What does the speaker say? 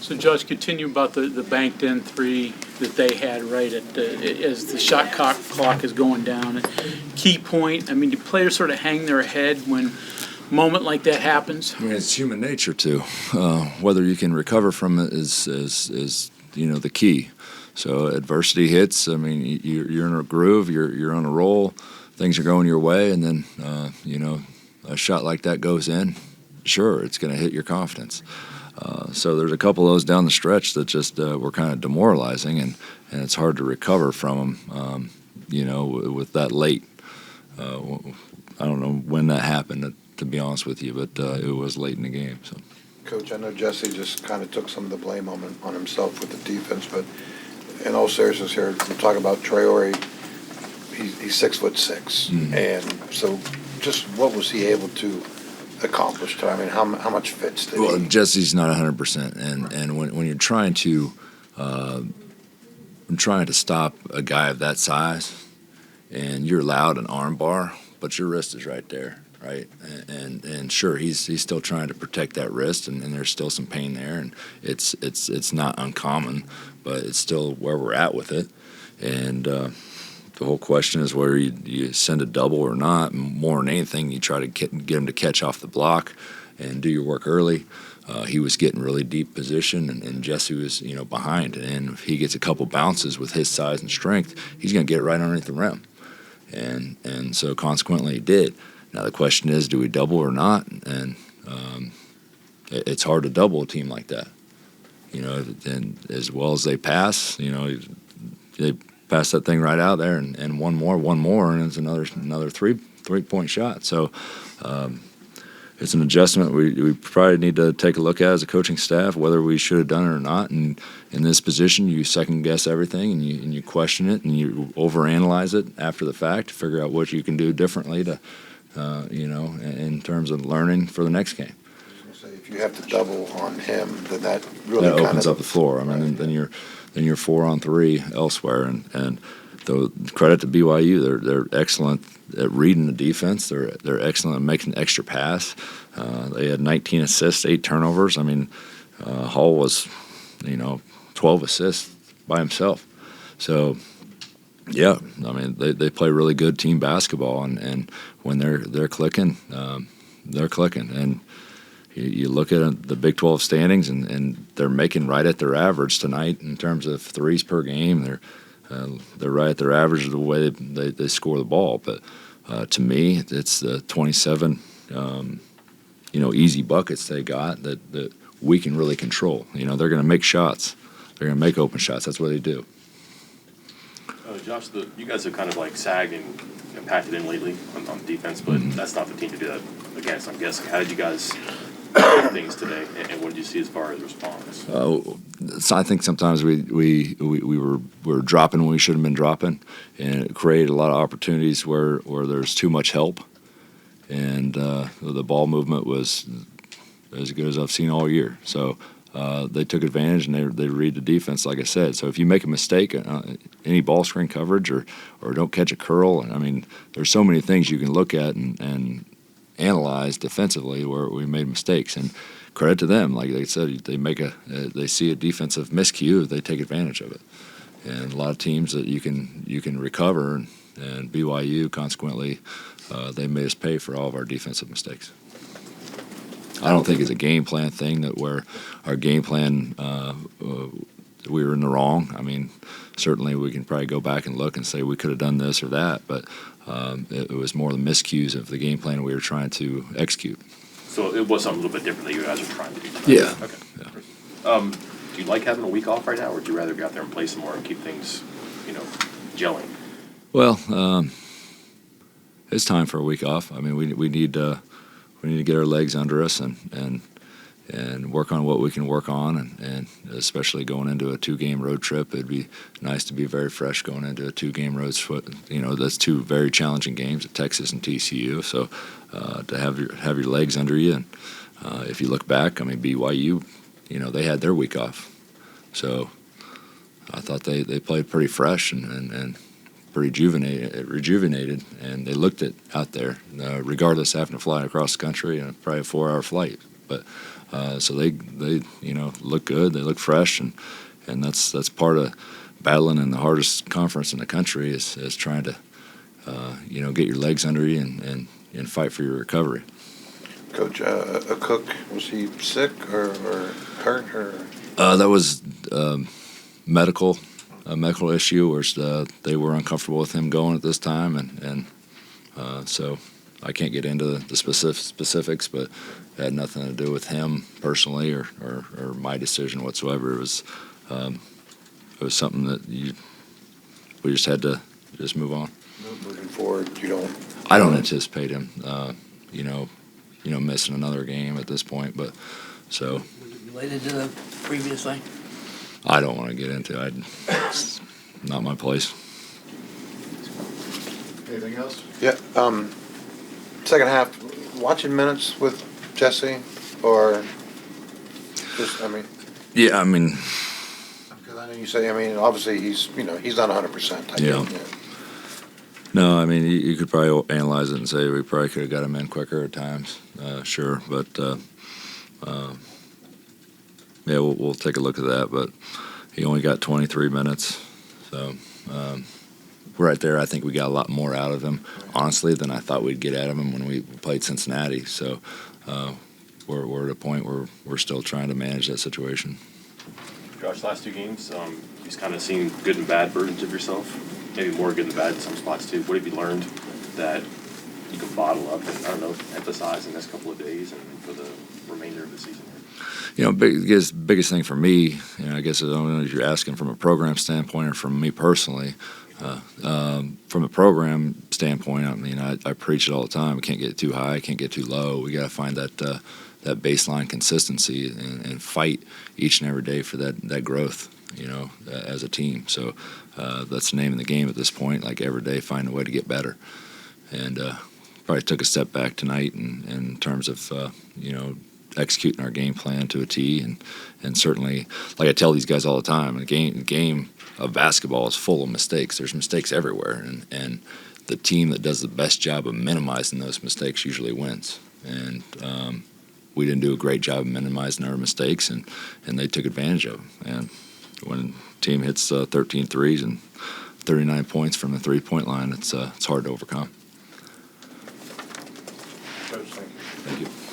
So, Josh, continue about the banked-in three that they had right as the shot clock is going down. Key point, I mean, do players sort of hang their head when a moment like that happens? I mean, it's human nature to. Whether you can recover from it is the key. So adversity hits. I mean, you're in a groove. You're on a roll. Things are going your way, and then a shot like that goes in. Sure, it's going to hit your confidence. So there's a couple of those down the stretch that just were kind of demoralizing, and it's hard to recover from them. With that late. I don't know when that happened, to be honest with you, but it was late in the game. So. Coach, I know Jesse just kind of took some of the blame on himself with the defense, but in all seriousness here, we talk about Traore. He's 6'6", and so just what was he able to accomplish today? I mean, how much fits did he? Jesse's not 100%, and when you're trying to stop a guy of that size, and you're allowed an arm bar, but your wrist is right there. Right, and sure, he's still trying to protect that wrist, and there's still some pain there, and it's not uncommon, but it's still where we're at with it, and the whole question is whether you send a double or not. And more than anything, you try to get him to catch off the block and do your work early. He was getting really deep position, and Jesse was behind, and if he gets a couple bounces with his size and strength, he's going to get right underneath the rim, and so consequently he did. Now the question is, do we double or not? And it's hard to double a team like that, And as well as they pass, they pass that thing right out there, and one more, and it's another 3-point shot. So it's an adjustment we probably need to take a look at as a coaching staff, whether we should have done it or not. And in this position, you second guess everything, and you question it, and you overanalyze it after the fact to figure out what you can do differently to. In terms of learning for the next game. If you have to double on him, then that really opens up the floor. I mean, then you're 4-on-3 elsewhere, and the credit to BYU, they're excellent at reading the defense. They're excellent at making an extra pass. They had 19 assists, 8 turnovers. I mean, Hall was 12 assists by himself. So. Yeah, I mean they play really good team basketball, and when they're clicking, they're clicking. And you look at the Big 12 standings, and they're making right at their average tonight in terms of threes per game. They're right at their average of the way they score the ball. But to me, it's the 27 easy buckets they got that we can really control. They're going to make shots. They're going to make open shots. That's what they do. Josh, you guys have kind of like sagged and packed it in lately on defense, but that's not the team to do that against, I'm guessing. How did you guys do things today, and what did you see as far as response? So I think sometimes we were dropping when we should have been dropping, and it created a lot of opportunities where there's too much help, and the ball movement was as good as I've seen all year. So. They took advantage, and they read the defense, like I said. So if you make a mistake, any ball screen coverage or don't catch a curl, I mean, there's so many things you can look at and analyze defensively where we made mistakes. And credit to them, like they said, they see a defensive miscue, they take advantage of it. And a lot of teams that you can recover, and BYU consequently, they made us pay for all of our defensive mistakes. I don't think it's a game plan thing that where our game plan we were in the wrong. I mean, certainly we can probably go back and look and say we could have done this or that, but it was more the miscues of the game plan we were trying to execute. So it was something a little bit different that you guys were trying to do tonight. Yeah. Okay. Yeah. Do you like having a week off right now, or would you rather go out there and play some more and keep things, gelling? Well, it's time for a week off. I mean, we need to get our legs under us and work on what we can work on, and especially going into a 2-game road trip, it'd be nice to be very fresh going into a 2-game road trip. That's 2 very challenging games at Texas and TCU. So to have your legs under you, and if you look back, I mean BYU, they had their week off, so I thought they played pretty fresh and pretty rejuvenated, and they looked it out there, regardless of having to fly across the country and probably a 4-hour flight. But so they look good. They look fresh, and that's part of battling in the hardest conference in the country is trying to get your legs under you and fight for your recovery. Coach, a Cook, was he sick or hurt or? That was a medical issue, where they were uncomfortable with him going at this time, and so I can't get into the specifics, but it had nothing to do with him personally or my decision whatsoever. It was something that we just had to just move on. Moving forward, I don't anticipate him, missing another game at this point, but so. Related to the previous thing? I don't want to get into it. It's not my place. Anything else? Yeah, second half, watching minutes with Jesse, or just, Yeah, I mean, because I know you say, obviously he's not 100%. Yeah. No, I mean, you could probably analyze it and say we probably could have got him in quicker at times, sure. But, yeah, we'll take a look at that. But he only got 23 minutes. So right there, I think we got a lot more out of him, honestly, than I thought we'd get out of him when we played Cincinnati. So we're at a point where we're still trying to manage that situation. Josh, last two games, you've kind of seen good and bad versions of yourself. Maybe more good than bad in some spots too. What have you learned that you can bottle up and, emphasize in the next couple of days and for the remainder of the season? Biggest thing for me, I guess I don't know if you're asking from a program standpoint or from me personally. From a program standpoint, I preach it all the time. We can't get too high, can't get too low. We got to find that baseline consistency and fight each and every day for that growth, as a team. So that's the name of the game at this point. Like every day, find a way to get better. And probably took a step back tonight in terms of executing our game plan to a T, and certainly, like I tell these guys all the time, the game of basketball is full of mistakes. There's mistakes everywhere, and the team that does the best job of minimizing those mistakes usually wins. And we didn't do a great job of minimizing our mistakes, and they took advantage of them. And when a team hits 13 threes and 39 points from the three-point line, it's hard to overcome.